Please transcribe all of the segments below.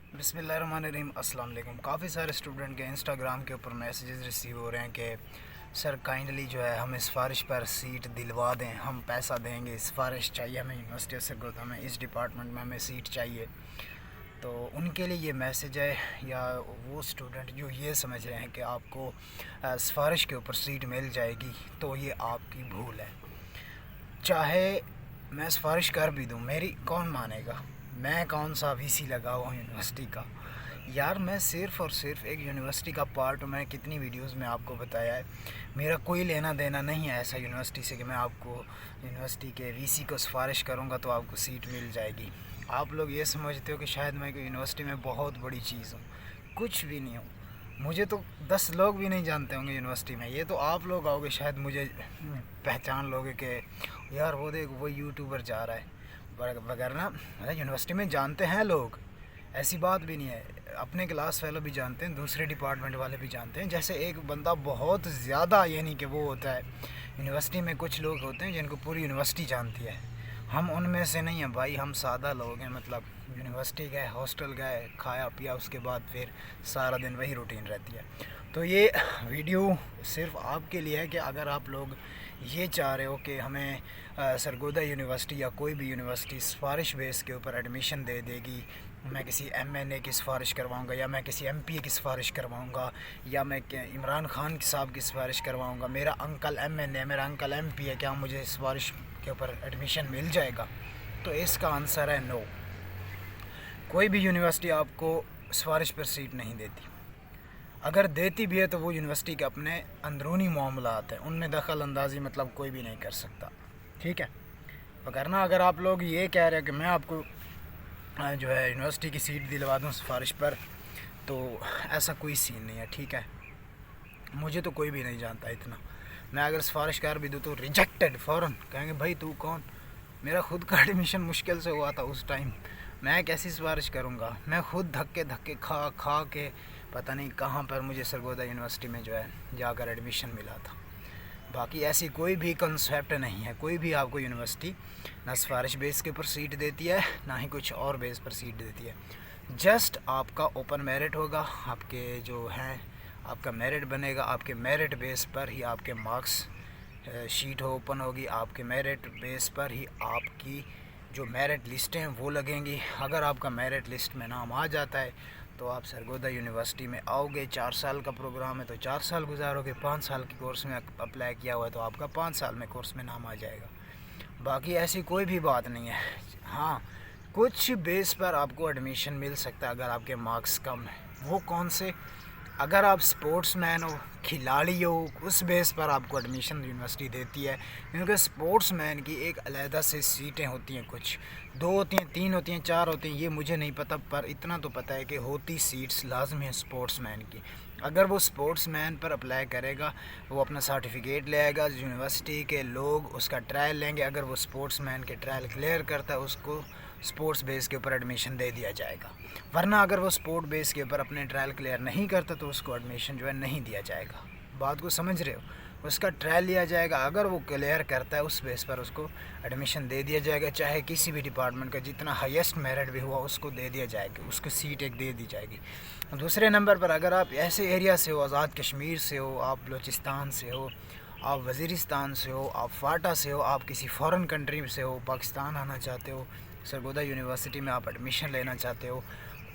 बिस्मिल्लाहिर्रहमानिर्रहीम। अस्सलाम वालेकुम। काफ़ी सारे स्टूडेंट के इंस्टाग्राम के ऊपर मैसेजेस रिसीव हो रहे हैं कि सर काइंडली जो है हमें सिफारिश पर सीट दिलवा दें, हम पैसा देंगे, सिफारिश चाहिए हमें यूनिवर्सिटी ऑफ सरगोदा में, इस डिपार्टमेंट में हमें सीट चाहिए। तो उनके लिए ये मैसेज है, या वो स्टूडेंट जो ये समझ रहे हैं कि आपको सिफारिश के ऊपर सीट मिल जाएगी, तो ये आपकी भूल है। चाहे मैं सिफारिश कर भी दूँ, मेरी कौन मानेगा? मैं कौन सा वीसी लगा हुआ हूँ यूनिवर्सिटी का? यार मैं सिर्फ़ और सिर्फ एक यूनिवर्सिटी का पार्ट हूँ। मैंने कितनी वीडियोस में आपको बताया है, मेरा कोई लेना देना नहीं है ऐसा यूनिवर्सिटी से कि मैं आपको यूनिवर्सिटी के वीसी को सिफारिश करूँगा तो आपको सीट मिल जाएगी। आप लोग ये समझते हो कि शायद मैं यूनिवर्सिटी में बहुत बड़ी चीज़ हूँ। कुछ भी नहीं हूँ। मुझे तो 10 लोग भी नहीं जानते होंगे यूनिवर्सिटी में। ये तो आप लोग आओगे शायद मुझे पहचान लोगे कि यार वो देख वो यूट्यूबर जा रहा है वगैरह ना। यूनिवर्सिटी में जानते हैं लोग, ऐसी बात भी नहीं है। अपने क्लास फेलो भी जानते हैं, दूसरे डिपार्टमेंट वाले भी जानते हैं। जैसे एक बंदा बहुत ज़्यादा यानी कि वो होता है, यूनिवर्सिटी में कुछ लोग होते हैं जिनको पूरी यूनिवर्सिटी जानती है। हम उनमें से नहीं हैं भाई, हम सादा लोग हैं। मतलब यूनिवर्सिटी गए, हॉस्टल गए, खाया पिया, उसके बाद फिर सारा दिन वही रूटीन रहती है। तो ये वीडियो सिर्फ आपके लिए है कि अगर आप लोग ये चाह रहे हो कि हमें सरगोदा यूनिवर्सिटी या कोई भी यूनिवर्सिटी सिफारिश बेस के ऊपर एडमिशन दे देगी, मैं किसी एमएनए की सिफारिश करवाऊंगा, या मैं किसी एमपीए की सिफारिश करवाऊंगा, या मैं इमरान खान साहब की सिफारिश करवाऊंगा, मेरा अंकल एमएनए, मेरा अंकल एमपी है, क्या मुझे सिफारिश के ऊपर एडमिशन मिल जाएगा? तो इसका आंसर है नो। कोई भी यूनिवर्सिटी आपको सिफारिश पर सीट नहीं देती। अगर देती भी है तो वो यूनिवर्सिटी के अपने अंदरूनी मामलात हैं, उनमें दखल अंदाज़ी मतलब कोई भी नहीं कर सकता, ठीक है। वगरना अगर आप लोग ये कह रहे हो कि मैं आपको जो है यूनिवर्सिटी की सीट दिलवा दूँ सिफारिश पर, तो ऐसा कोई सीन नहीं है, ठीक है। मुझे तो कोई भी नहीं जानता इतना। मैं अगर सिफारिश कर भी दूँ तो रिजेक्टेड फ़ौरन, कहेंगे भाई तू कौन? मेरा खुद का एडमिशन मुश्किल से हुआ था उस टाइम, मैं कैसी सिफारिश करूँगा? मैं खुद धक्के धक्के खा खा के पता नहीं कहाँ पर मुझे सरगोदा यूनिवर्सिटी में जो है जाकर एडमिशन मिला था। बाकी ऐसी कोई भी कंसेप्ट नहीं है। कोई भी आपको यूनिवर्सिटी ना सिफारिश बेस के ऊपर सीट देती है, ना ही कुछ और बेस पर सीट देती है। जस्ट आपका ओपन मेरिट होगा, आपके जो हैं आपका मेरिट बनेगा, आपके मेरिट बेस पर ही आपके मार्क्स शीट ओपन होगी, आपके मेरिट बेस पर ही आपकी जो मेरिट लिस्टें हैं वो लगेंगी। अगर आपका मेरिट लिस्ट में नाम आ जाता है तो आप सरगोदा यूनिवर्सिटी में आओगे। 4 साल का प्रोग्राम है तो 4 साल गुजारोगे। 5 साल के कोर्स में अप्लाई किया हुआ है तो आपका 5 साल में कोर्स में नाम आ जाएगा। बाकी ऐसी कोई भी बात नहीं है। हाँ, कुछ बेस पर आपको एडमिशन मिल सकता है अगर आपके मार्क्स कम हैं। वो कौन से? अगर आप स्पोर्ट्स मैन हो, खिलाड़ी हो, उस बेस पर आपको एडमिशन यूनिवर्सिटी देती है, क्योंकि स्पोर्ट्स मैन की एक अलहदा से सीटें होती हैं, कुछ 2 होती हैं, 3 होती हैं, 4 होती हैं, ये मुझे नहीं पता, पर इतना तो पता है कि होती सीट्स लाजमी हैं स्पोर्ट्स मैन की। अगर वो स्पोर्ट्स मैन पर अप्लाई करेगा, वो अपना सर्टिफिकेट ले आएगा, यूनिवर्सिटी के लोग उसका ट्रायल लेंगे। अगर वो स्पोर्ट्स मैन के ट्रायल क्लियर करता है, उसको स्पोर्ट्स बेस के ऊपर एडमिशन दे दिया जाएगा। वरना अगर वो स्पोर्ट बेस के ऊपर अपने ट्रायल क्लियर नहीं करता तो उसको एडमिशन जो है नहीं दिया जाएगा। बात को समझ रहे हो? उसका ट्रायल लिया जाएगा, अगर वो क्लियर करता है उस बेस पर उसको एडमिशन दे दिया जाएगा। चाहे किसी भी डिपार्टमेंट का जितना हाईएस्ट मेरिट भी हुआ उसको दे दिया जाएगा, उसको सीट एक दे दी जाएगी। दूसरे नंबर पर अगर आप ऐसे एरिया से हो, आज़ाद कश्मीर से हो, आप बलूचिस्तान से हो, आप वज़ीरिस्तान से हो, आप फाटा से हो, आप किसी फ़ॉरेन कंट्री से हो, पाकिस्तान आना चाहते हो, सरगोदा यूनिवर्सिटी में आप एडमिशन लेना चाहते हो,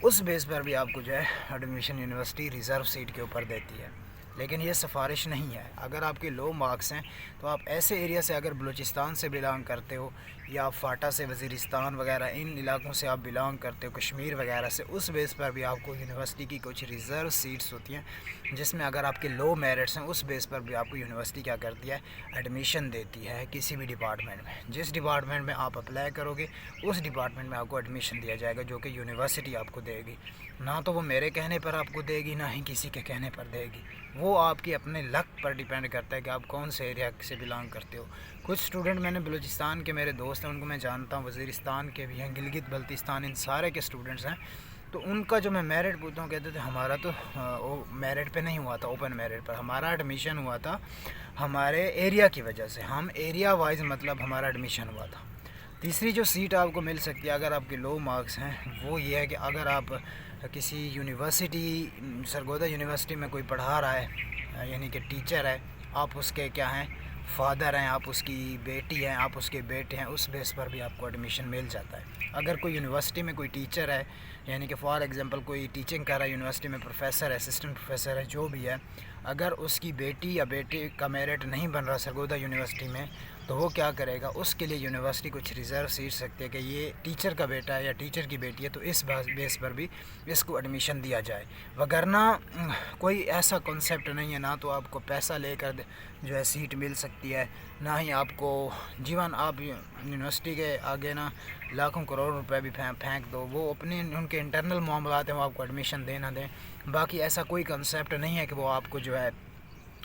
उस बेस पर भी आपको जो है एडमिशन यूनिवर्सिटी रिज़र्व सीट के ऊपर देती है। लेकिन ये सिफारिश नहीं है। अगर आपके लो मार्क्स हैं तो आप ऐसे एरिया से, अगर बलूचिस्तान से बिलोंग करते हो या फाटा से, वज़ीरिस्तान वगैरह इन इलाकों से आप बिलोंग करते हो, कश्मीर वगैरह से, उस बेस पर भी आपको यूनिवर्सिटी की कुछ रिज़र्व सीट्स होती हैं जिसमें अगर आपके लो मेरिट्स हैं उस बेस पर भी आपको यूनिवर्सिटी क्या करती है, एडमिशन देती है किसी भी डिपार्टमेंट में। जिस डिपार्टमेंट में आप अप्लाई करोगे उस डिपार्टमेंट में आपको एडमिशन दिया जाएगा, जो कि यूनिवर्सिटी आपको देगी। ना तो वो मेरे कहने पर आपको देगी, ना ही किसी के कहने पर देगी। वो आपकी अपने लक पर डिपेंड करता है कि आप कौन से एरिया से बिलोंग करते हो। कुछ स्टूडेंट मैंने बलूचिस्तान के मेरे दोस्त हैं, उनको मैं जानता हूँ, वज़ीरिस्तान के भी हैं, गिलगित बल्तिस्तान, इन सारे के स्टूडेंट्स हैं। तो उनका जो मैं मेरिट पूछता हूँ, कहते थे हमारा तो वो मेरिट पे नहीं हुआ था, ओपन मेरिट पर हमारा एडमिशन हुआ था हमारे एरिया की वजह से। हम एरिया वाइज मतलब हमारा एडमिशन हुआ था। تیسری جو سیٹ آپ کو مل سکتی ہے اگر آپ کے لو مارکس ہیں وہ یہ ہے کہ اگر آپ کسی یونیورسٹی سرگودا یونیورسٹی میں کوئی پڑھا رہا ہے یعنی کہ ٹیچر ہے، آپ اس کے کیا ہیں فادر ہیں، آپ اس کی بیٹی ہیں، آپ اس کے بیٹے ہیں، اس بیس پر بھی آپ کو ایڈمیشن مل جاتا ہے۔ اگر کوئی یونیورسٹی میں کوئی ٹیچر ہے یعنی کہ فار ایگزامپل کوئی ٹیچنگ کر رہا ہے یونیورسٹی میں، پروفیسر ہے، اسسٹنٹ پروفیسر ہے، جو بھی ہے، اگر اس کی بیٹی یا بیٹے کا میرٹ نہیں بن رہا سرگودا یونیورسٹی میں تو وہ کیا کرے گا، اس کے لیے یونیورسٹی کچھ ریزرو سیٹ سکتی ہے کہ یہ ٹیچر کا بیٹا ہے یا ٹیچر کی بیٹی ہے تو اس بیس پر بھی اس کو ایڈمیشن دیا جائے، وگرنہ کوئی ایسا کنسیپٹ نہیں ہے، نہ تو آپ کو پیسہ لے کر جو ہے سیٹ مل سکتی ہے، نہ ہی آپ کو جیون آپ یونیورسٹی کے آگے نا لاکھوں کروڑ روپے بھی پھینک دو، وہ اپنے ان کے انٹرنل معاملات ہیں، وہ آپ کو ایڈمیشن دے نہ دیں، باقی ایسا کوئی کنسیپٹ نہیں ہے کہ وہ آپ کو جو ہے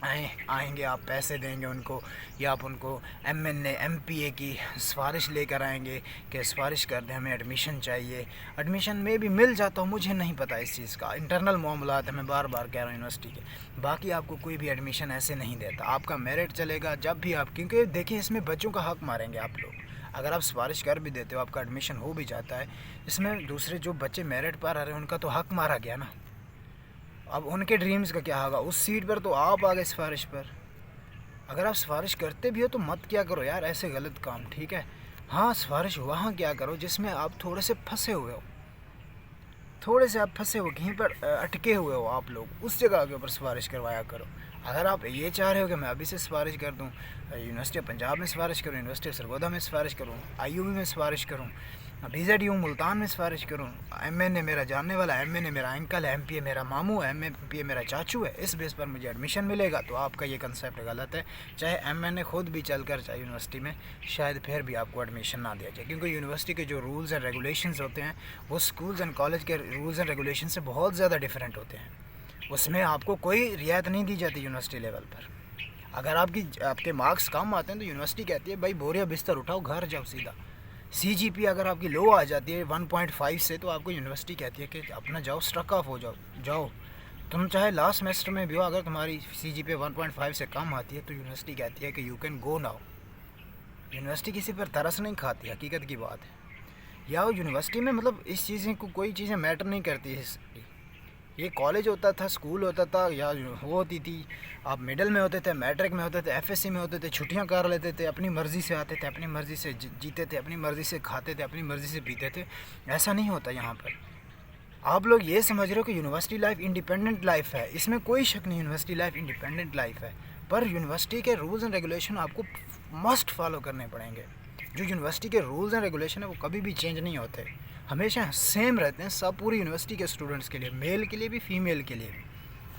آئیں گے آپ پیسے دیں گے ان کو، یا آپ ان کو ایم پی اے کی سفارش لے کر آئیں گے کہ سفارش کر دیں ہمیں ایڈمیشن چاہیے، ایڈمیشن میں بھی مل جاتا ہوں، مجھے نہیں پتہ اس چیز کا، انٹرنل معاملات ہیں، میں بار بار کہہ رہا ہوں یونیورسٹی کے، باقی آپ کو کوئی بھی ایڈمیشن ایسے نہیں دیتا، آپ کا میرٹ چلے گا جب بھی آپ، کیونکہ دیکھیں اس میں بچوں کا حق ماریں گے آپ لوگ، اگر آپ سفارش کر بھی دیتے ہو آپ کا ایڈمیشن ہو بھی جاتا ہے، اس میں دوسرے جو بچے میرٹ پر آ رہے ہیں ان کا تو حق مارا گیا نا، اب ان کے ڈریمز کا کیا ہوگا، اس سیٹ پر تو آپ آ گئے سفارش پر، اگر آپ سفارش کرتے بھی ہو تو مت کیا کرو یار ایسے غلط کام، ٹھیک ہے، ہاں سفارش وہاں کیا کرو جس میں آپ تھوڑے سے پھنسے ہوئے ہو، تھوڑے سے آپ پھنسے ہو کہیں پر اٹکے ہوئے ہو آپ لوگ، اس جگہ کے اوپر سفارش کروایا کرو، اگر آپ یہ چاہ رہے ہو کہ میں ابھی سے سفارش کر دوں، یونیورسٹی آف پنجاب میں سفارش کروں، یونیورسٹی آف سرگودا میں سفارش کروں، آئی یو بی میں سفارش کروں، بی زیڈ یو ملتان میں سفارش کروں، ایم این اے میرا جاننے والا، ایم این اے میرا انکل ہے، ایم پی اے میرا ماموں ہے، ایم پی اے میرا چاچو ہے، اس بیس پر مجھے ایڈمیشن ملے گا، تو آپ کا یہ کنسیپٹ غلط ہے، چاہے ایم این اے خود بھی چل کر چاہے یونیورسٹی میں شاید پھر بھی آپ کو ایڈمیشن نہ دیا جائے، کیونکہ یونیورسٹی کے جو رولز اینڈ ریگولیشنز ہوتے ہیں وہ اسکولز اینڈ کالج کے رولز اینڈ ریگولیشن سے بہت زیادہ ڈیفرینٹ ہوتے ہیں، اس میں آپ کو کوئی رعایت نہیں دی جاتی یونیورسٹی لیول پر، اگر آپ کے مارکس کم آتے ہیں تو یونیورسٹی کہتی ہے بھائی بوریا بستر اٹھاؤ گھر جاؤ سیدھا، سی جی پی اگر آپ کی لو آ جاتی ہے 1.5 سے تو آپ کو یونیورسٹی کہتی ہے کہ اپنا جاؤ اسٹرک آف ہو جاؤ، تم چاہے لاسٹ سیمسٹر میں بھی ہو، اگر تمہاری سی جی پی 1.5 سے کم آتی ہے تو یونیورسٹی کہتی ہے کہ you can go now, university کسی پر ترس نہیں کھاتی، حقیقت کی بات ہے، یا یونیورسٹی میں مطلب اس چیزیں کو کوئی چیزیں میٹر نہیں کرتی، یہ کالج ہوتا تھا، اسکول ہوتا تھا، یا وہ ہوتی تھی، آپ مڈل میں ہوتے تھے، میٹرک میں ہوتے تھے، ایف ایس سی میں ہوتے تھے، چھٹیاں کر لیتے تھے، اپنی مرضی سے آتے تھے، اپنی مرضی سے جیتے تھے، اپنی مرضی سے کھاتے تھے، اپنی مرضی سے پیتے تھے، ایسا نہیں ہوتا یہاں پر، آپ لوگ یہ سمجھ رہے ہو کہ یونیورسٹی لائف انڈیپینڈنٹ لائف ہے، اس میں کوئی شک نہیں، یونیورسٹی لائف انڈیپینڈنٹ لائف ہے، پر یونیورسٹی کے رولز اینڈ ریگولیشن آپ کو مسٹ فالو کرنے پڑیں گے، جو یونیورسٹی کے رولز اینڈ ریگولیشن ہیں وہ کبھی بھی چینج نہیں ہوتے، ہمیشہ سیم رہتے ہیں سب پوری یونیورسٹی کے اسٹوڈنٹس کے لیے، میل کے لیے بھی فیمیل کے لیے بھی،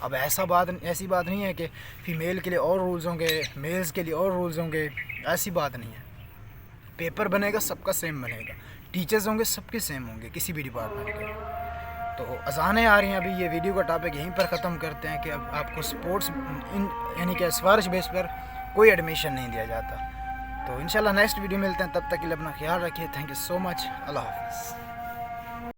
اب ایسی بات نہیں ہے کہ فیمیل کے لیے اور رولز ہوں گے، میلز کے لیے اور رولز ہوں گے، ایسی بات نہیں ہے، پیپر بنے گا سب کا سیم بنے گا، ٹیچرز ہوں گے سب کے سیم ہوں گے کسی بھی ڈپارٹمنٹ کے، تو اذانیں آ رہی ہیں، ابھی یہ ویڈیو کا ٹاپک یہیں پر ختم کرتے ہیں کہ اب آپ کو سپورٹس یعنی کہ سفارش بیس پر کوئی ایڈمیشن نہیں دیا جاتا، تو انشاءاللہ نیکسٹ ویڈیو ملتے ہیں، تب تک کے لیے اپنا خیال رکھیے، تھینک یو سو مچ، اللہ حافظ۔